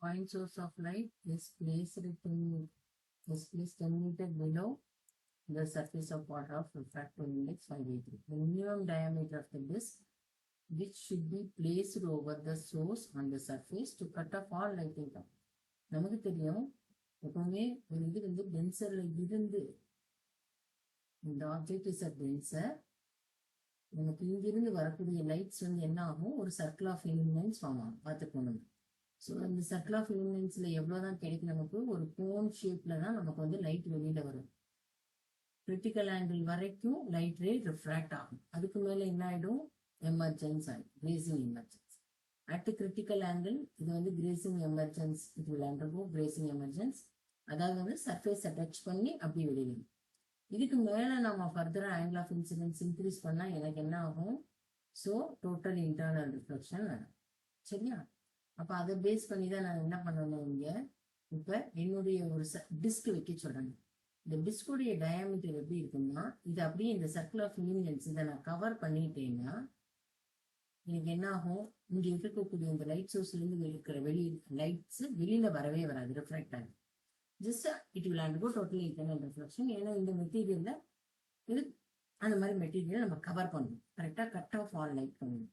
Point source of light is placed 10 meters below the surface of water of refractive index 583. The minimum diameter of the disk which should be placed over the source on the surface to cut off all light income. நமக்கு தெரியும் எப்பவுமே ஒரு இது வந்து டென்சர்ல இருந்து இந்த object is a tensor நமக்கு இங்கிருந்து வரக்கூடிய லைட்ஸ் வந்து என்ன ஆகும் ஒரு சர்க்கிள் ஆஃப் இலுமினன்ஸ் ஃபார்ம் ஆகும் பார்த்துக்கணும். ஸோ இந்த சர்க்கிள் ஆஃப் இலுமினன்ஸ்ல எவ்வளோதான் கிடைக்கும் நமக்கு ஒரு கோன் ஷேப்ல தான் நமக்கு வந்து லைட் வெளியில வரும். கிரிட்டிக்கல் ஆங்கிள் வரைக்கும் லைட் ரே ரிஃப்ராக்ட் ஆகும். அதுக்கு மேல என்ன ஆயிடும் எமர்ஜென்ஸ் ஆகும் grazing emergence. At critical angle இது வந்து கிரேசிங் எமர்ஜென்ஸ் இது விளையாண்டுருக்கும் கிரேசிங் எமர்ஜென்ஸ் அதாவது வந்து சர்ஃபேஸை டச் பண்ணி அப்படி வெளியிடும். இதுக்கு மேல நம்ம ஃபர்தரா ஆங்கிள் ஆஃப் இன்சிடென்ஸ் இன்க்ரீஸ் பண்ணா எனக்கு என்ன ஆகும் ஸோ டோட்டல் இன்டர்னல் ரிஃப்ளெக்ஷன் வரும். சரியா? அப்ப அதை பேஸ் பண்ணி தான் நான் என்ன பண்ணணும் இங்க இப்ப என்னுடைய ஒரு டிஸ்க் வைக்க சொல்றேன். இந்த டிஸ்குடைய டயாமீட்டர் எப்படி இருக்குன்னா இது அப்படியே இந்த சர்க்கிள் ஆஃப் இலுமினன்ஸ் இதை நான் கவர் பண்ணிட்டேன்னா எனக்கு என்ன ஆகும் இங்க இருக்கக்கூடிய இந்த லைட் சோர்ஸ்ல இருந்து இருக்கிற லைட்ஸ் வெளியில வரவே வராது ரிஃப்ளெக்ட் ஆகும். Just it will undergo total internal reflection. ஏன்னா இந்த மெட்டீரியல்ல இது அந்த மாதிரி மெட்டீரியல் நம்ம கவர் பண்ணணும் கரெக்டா கட் ஆஃப் ஆல் லைட் பண்ணணும்.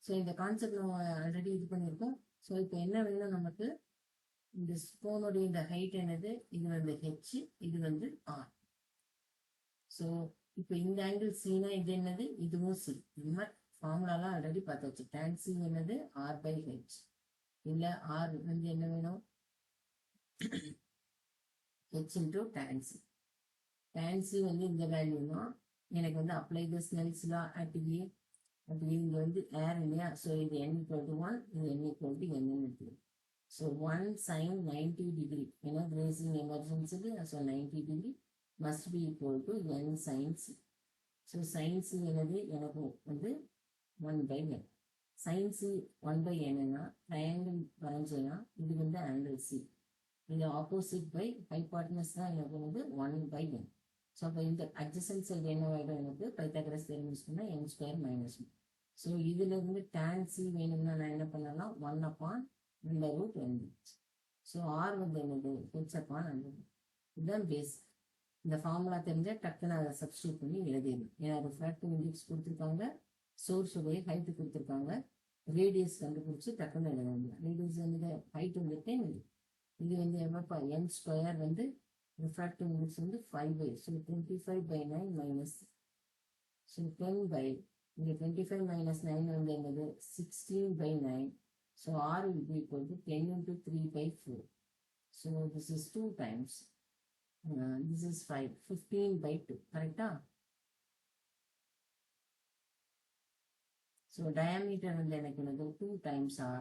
ஸோ இந்த கான்செப்ட் நம்ம ஆல்ரெடி இது பண்ணியிருக்கோம். ஸோ இப்போ என்ன வேணும் நமக்கு இந்த ஸ்போனுடைய இந்த ஹைட் என்னது இது வந்து ஹெச் இது வந்து ஆர். ஸோ இப்போ இந்த ஆங்கிள் சினா இது என்னது இதுவும் சி. இந்த மாதிரி ஃபார்முலாலாம் ஆல்ரெடி பார்த்தாச்சு. tan சி என்னது ஆர் பை ஹெச் இல்ல ஆர் வந்து என்ன வேணும் H into tan C. tan C வந்து இந்த வேல்யூனா எனக்கு வந்து apply the Snell's law at A அப்படி இங்க வந்து ஏர் இல்லையா. ஸோ இது n equal to 1 இது n equal to n இருக்கு. ஸோ 1 sin 90 degree ஏன்னா கிரேசிங் எமர்ஜென்சிக்கு so 90 degree must be equal to n sin c. So sin c என்னது எனக்கு வந்து 1 by n. sin c 1 by n னா ட்ரையாங்கிள் வரைஞ்சேன்னா இது வந்து ஆங்கிள் c. இது ஆப்போசிட் பை ஹைபார்ட்னஸ் தான் எனக்கு வந்து 1 by n. ஸோ அப்போ இந்த அட்ஜசன்ட் சைடு என்ன ஆகிடும் எனக்கு பைத்தாகரஸ் தேர்வு யூஸ் பண்ணால் n ஸ்கொயர் மைனஸ் 1. ஸோ இதுல இருந்து tan c வேணும்னா நான் என்ன பண்ணலாம் 1 upon இந்த ரூட் n. ஸோ ஆர் வந்து என்னது ஹெச் அப்பான் அந்த இதுதான் பேஸ். இந்த ஃபார்முலா தெரிஞ்ச டக்குன்னு அதை சப்ஸ்டியூட் பண்ணி எழுதிடும். ஏன்னா ரிஃப்ராக்டிவ் இண்டெக்ஸ் கொடுத்துருக்காங்க சோர்ஸ் உடைய ஹைட்டு கொடுத்துருக்காங்க ரேடியஸ் கண்டுபிடிச்சு டக்குன்னு எழுத முடியும். ரேடியஸ் வந்து ஹைட் வந்து 10 இது வந்து எவ்வளோப்பா n ஸ்கொயர் வந்து ரிஃப்ராக்டிவ் இண்டெக்ஸ் வந்து 5 so 25 by 9 minus so 10 by இங்கே 25 minus 9 வந்து என்னது 16 by 9. So R will be equal to 10 into 3 by 4. So this is 2 times. This is 5. 15 by 2. Correct? So diameter வந்து எனக்கு என்னது 2 times R.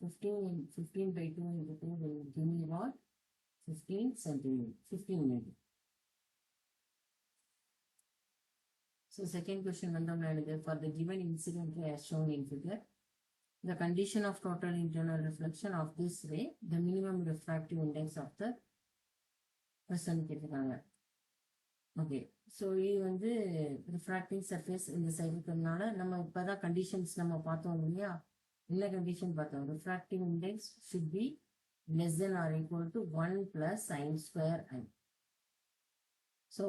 15 by 2 into 2 will give me what? 15 centimeter. 15 meter. So second question for the given incident ray as shown in figure, the condition of total internal reflection of this ray, the minimum refractive index of the person கேட்டிருக்காங்க. Okay so இது வந்து refracting surface இந்த side இருக்கிறதுனால நம்ம இப்போதான் conditions நம்ம பார்த்தோம் இல்லையா. என்ன கண்டிஷன் பார்த்தோம் refractive index should be less than or equal to 1 plus sin square i. So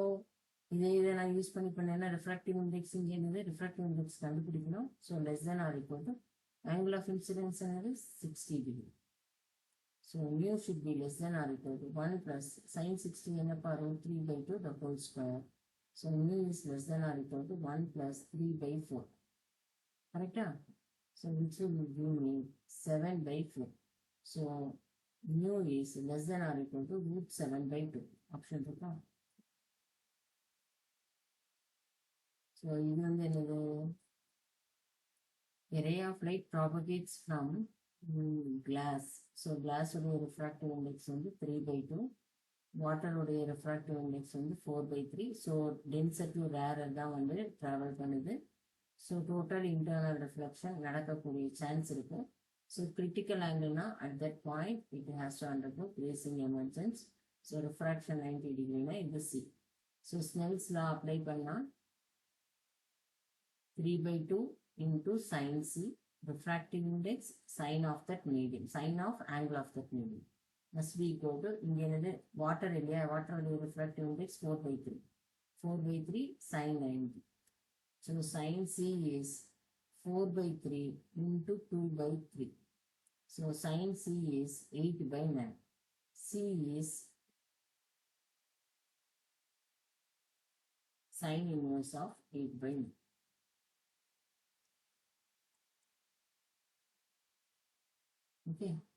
இதை நான் யூஸ் பண்ணி பண்ணேன்னா ரிஃப்ராக்டிவ் இண்டெக்ஸ் இங்கே என்னது ரிஃப்ராக்டிவ் இண்டெக்ஸ் கண்டுபிடிக்கணும். So less than or equal to angle of incidence என்னது 60 degree. So mu should be less than or equal to 1 plus sin 60 என்னப்பா root 3 by 2 the whole square. So mu is less than or equal to 1 plus 3 by 4. Correct? So which will give me 7 by 4. So mu is less than or equal to root 7 by 2. Option 2. So இது வந்து என்னது a ray of light propagates from glass. So glass உடைய refractive index வந்து 3 by 2. water உடைய refractive index வந்து 4 by 3. So denser to rarer தான் வந்து travel பண்ணுது. So total internal reflection நடக்கக்கூடிய சான்ஸ் இருக்கு. So critical angle na at that point it has to undergo grazing emergence. So refraction 90 degree na இது C. So Snell's law apply பண்ணா 3 by 2 into sin C refractive index, sine of that medium, sine of angle of that medium must be equal to water area, refractive index 4 by 3. 4 by 3 sine 90. So sine C is 4 by 3 into 2 by 3. So sine C is 8 by 9. C is sine inverse of 8 by 9. Okay.